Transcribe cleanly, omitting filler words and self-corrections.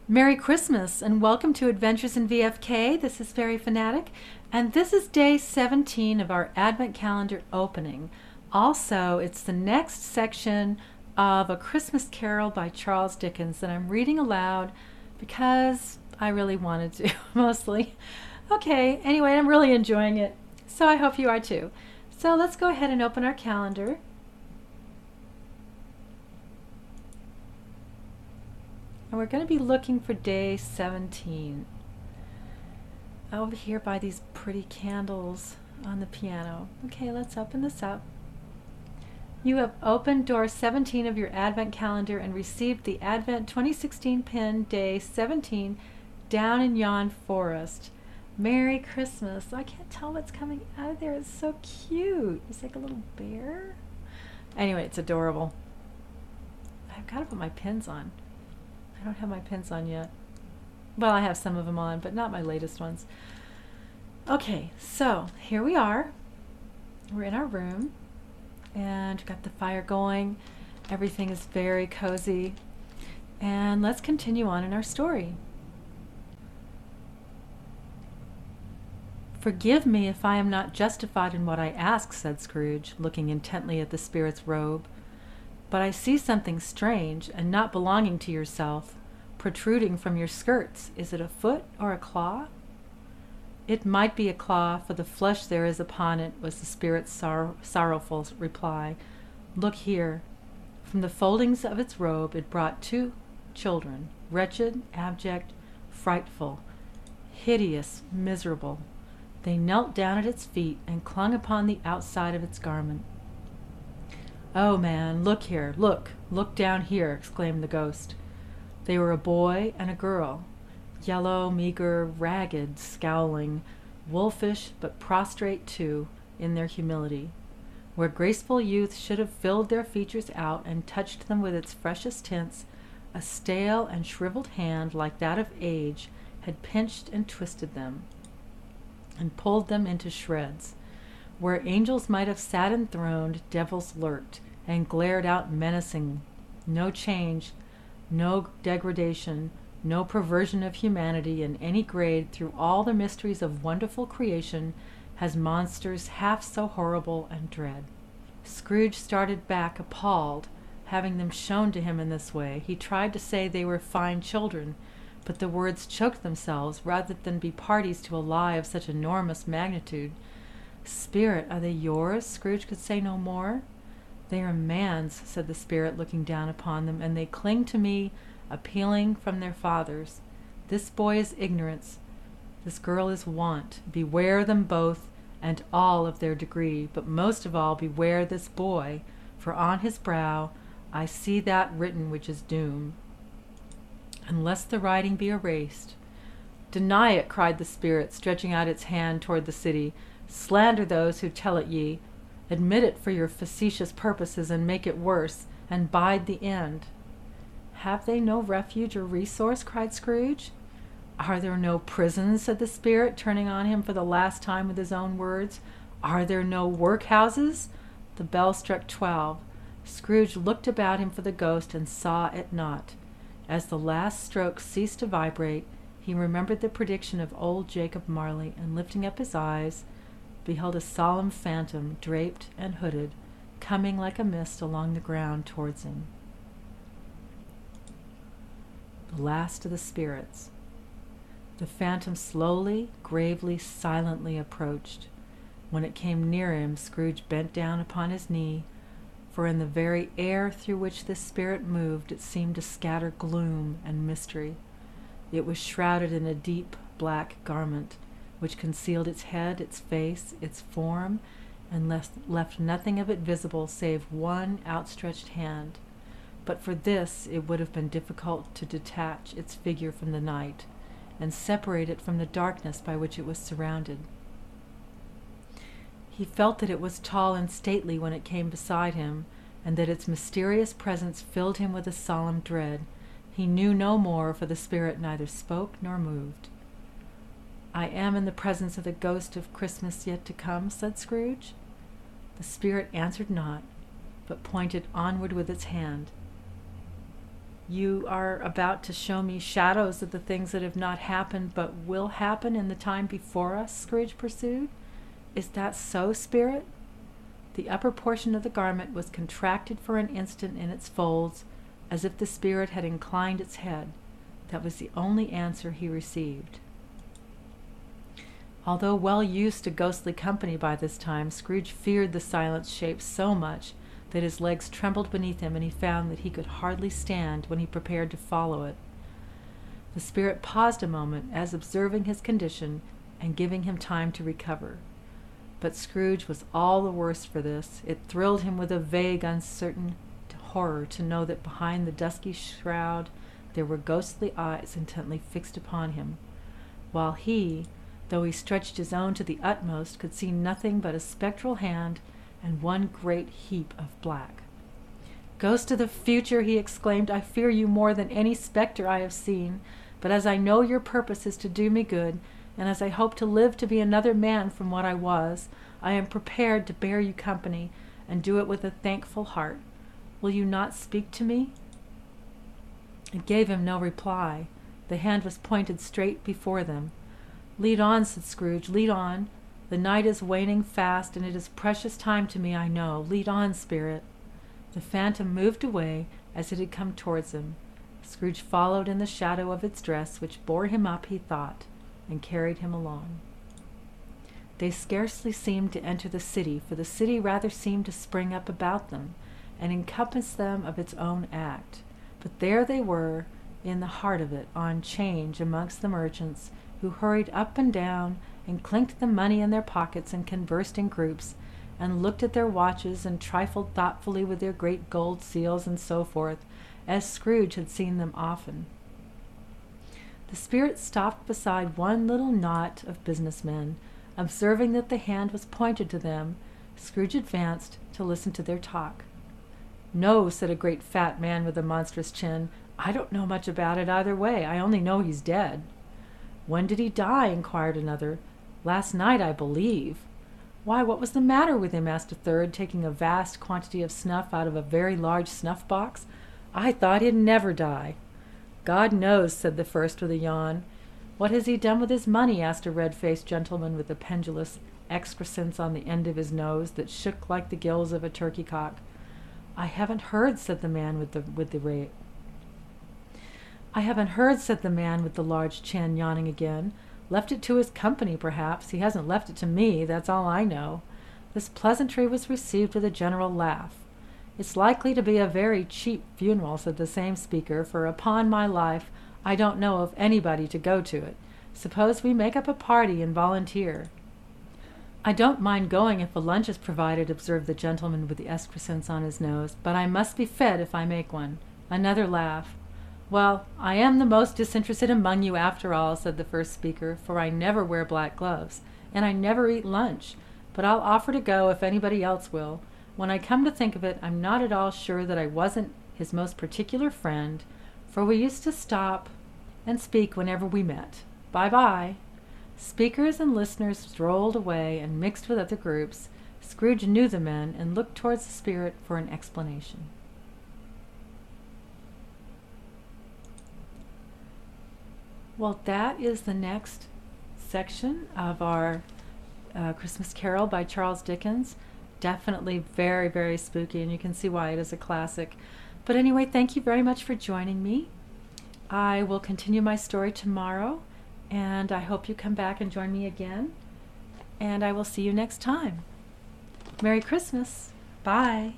Merry Christmas and welcome to Adventures in VFK. This is Fairy Fanatic, and this is day 17 of our Advent Calendar opening. Also, it's the next section of A Christmas Carol by Charles Dickens that I'm reading aloud because I really wanted to, mostly. Okay, anyway, I'm really enjoying it, so I hope you are too. So let's go ahead and open our calendar. And we're going to be looking for day 17. Over here by these pretty candles on the piano. Okay, let's open this up. You have opened door 17 of your Advent calendar and received the Advent 2016 pin, day 17, down in yon forest. Merry Christmas. I can't tell what's coming out of there. It's so cute. It's like a little bear. Anyway, it's adorable. I've got to put my pins on. I don't have my pins on yet. Well, I have some of them on, but not my latest ones. Okay, so here we are. We're in our room, and we've got the fire going. Everything is very cozy. And let's continue on in our story. "Forgive me if I am not justified in what I ask," said Scrooge, looking intently at the spirit's robe. "But I see something strange, and not belonging to yourself, protruding from your skirts. Is it a foot or a claw?" "It might be a claw, for the flesh there is upon it," was the spirit's sorrowful reply. "Look here." From the foldings of its robe it brought 2 children, wretched, abject, frightful, hideous, miserable. They knelt down at its feet and clung upon the outside of its garment. "Oh, man, look here, look down here," exclaimed the ghost. They were a boy and a girl, yellow, meager, ragged, scowling, wolfish, but prostrate too in their humility. Where graceful youth should have filled their features out and touched them with its freshest tints, a stale and shriveled hand like that of age had pinched and twisted them and pulled them into shreds. Where angels might have sat enthroned, devils lurked and glared out menacing. No change, no degradation, no perversion of humanity in any grade through all the mysteries of wonderful creation has monsters half so horrible and dread. Scrooge started back appalled, having them shown to him in this way. He tried to say they were fine children, but the words choked themselves rather than be parties to a lie of such enormous magnitude. "Spirit, are they yours?" Scrooge could say no more. "They are man's," said the spirit, looking down upon them, "and they cling to me, appealing from their fathers. This boy is ignorance, this girl is want. Beware them both, and all of their degree, but most of all beware this boy, for on his brow I see that written which is doom, unless the writing be erased." "Deny it," cried the spirit, stretching out its hand toward the city. "Slander those who tell it ye. Admit it for your facetious purposes, and make it worse, and bide the end." "Have they no refuge or resource?" cried Scrooge. "Are there no prisons?" said the spirit, turning on him for the last time with his own words. "Are there no workhouses?" The bell struck 12. Scrooge looked about him for the ghost and saw it not. As the last stroke ceased to vibrate, he remembered the prediction of old Jacob Marley, and lifting up his eyes, beheld a solemn phantom, draped and hooded, coming like a mist along the ground towards him. The last of the spirits. The phantom slowly, gravely, silently approached. When it came near him, Scrooge bent down upon his knee, for in the very air through which this spirit moved it seemed to scatter gloom and mystery. It was shrouded in a deep black garment, which concealed its head, its face, its form, and left nothing of it visible save one outstretched hand. But for this it would have been difficult to detach its figure from the night, and separate it from the darkness by which it was surrounded. He felt that it was tall and stately when it came beside him, and that its mysterious presence filled him with a solemn dread. He knew no more, for the spirit neither spoke nor moved. "I am in the presence of the ghost of Christmas yet to come," said Scrooge. The spirit answered not, but pointed onward with its hand. You are about to show me shadows of the things that have not happened but will happen in the time before us, Scrooge pursued. Is that so, Spirit? The upper portion of the garment was contracted for an instant in its folds, as if the spirit had inclined its head. That was the only answer he received. Although well used to ghostly company by this time, Scrooge feared the silent shape so much that his legs trembled beneath him, and he found that he could hardly stand when he prepared to follow it. The spirit paused a moment, as observing his condition and giving him time to recover. But Scrooge was all the worse for this. It thrilled him with a vague, uncertain horror to know that behind the dusky shroud there were ghostly eyes intently fixed upon him, while he, though he stretched his own to the utmost, could see nothing but a spectral hand and one great heap of black. "Ghost of the future," he exclaimed, "I fear you more than any spectre I have seen, but as I know your purpose is to do me good, and as I hope to live to be another man from what I was, I am prepared to bear you company, and do it with a thankful heart. Will you not speak to me?" It gave him no reply. The hand was pointed straight before them. "Lead on," said Scrooge, "lead on. The night is waning fast, and it is precious time to me, I know. Lead on, spirit." The phantom moved away as it had come towards him. Scrooge followed in the shadow of its dress, which bore him up, he thought, and carried him along. They scarcely seemed to enter the city, for the city rather seemed to spring up about them, and encompass them of its own act. But there they were, in the heart of it, on 'change amongst the merchants, who hurried up and down, and clinked the money in their pockets, and conversed in groups, and looked at their watches, and trifled thoughtfully with their great gold seals, and so forth, as Scrooge had seen them often. The spirit stopped beside one little knot of businessmen. Observing that the hand was pointed to them, Scrooge advanced to listen to their talk. "No," said a great fat man with a monstrous chin, "I don't know much about it either way. I only know he's dead." "When did he die?" inquired another. "Last night, I believe." "Why, what was the matter with him?" asked a third, taking a vast quantity of snuff out of a very large snuff-box. "I thought he'd never die." "God knows," said the first with a yawn. "What has he done with his money?" asked a red-faced gentleman with a pendulous excrescence on the end of his nose that shook like the gills of a turkey-cock. "I haven't heard," said the man with the large chin, yawning again. "Left it to his company, perhaps. He hasn't left it to me, that's all I know." This pleasantry was received with a general laugh. "It's likely to be a very cheap funeral," said the same speaker, "for upon my life I don't know of anybody to go to it. Suppose we make up a party and volunteer." "I don't mind going if a lunch is provided," observed the gentleman with the excrescence on his nose, "but I must be fed if I make one." Another laugh. "Well, I am the most disinterested among you after all," said the first speaker, "for I never wear black gloves, and I never eat lunch, but I'll offer to go if anybody else will. When I come to think of it, I'm not at all sure that I wasn't his most particular friend, for we used to stop and speak whenever we met. Bye-bye." Speakers and listeners strolled away and mixed with other groups. Scrooge knew the men and looked towards the spirit for an explanation. Well, that is the next section of our Christmas Carol by Charles Dickens. Definitely very, very spooky, and you can see why it is a classic. But anyway, thank you very much for joining me. I will continue my story tomorrow, and I hope you come back and join me again. And I will see you next time. Merry Christmas. Bye.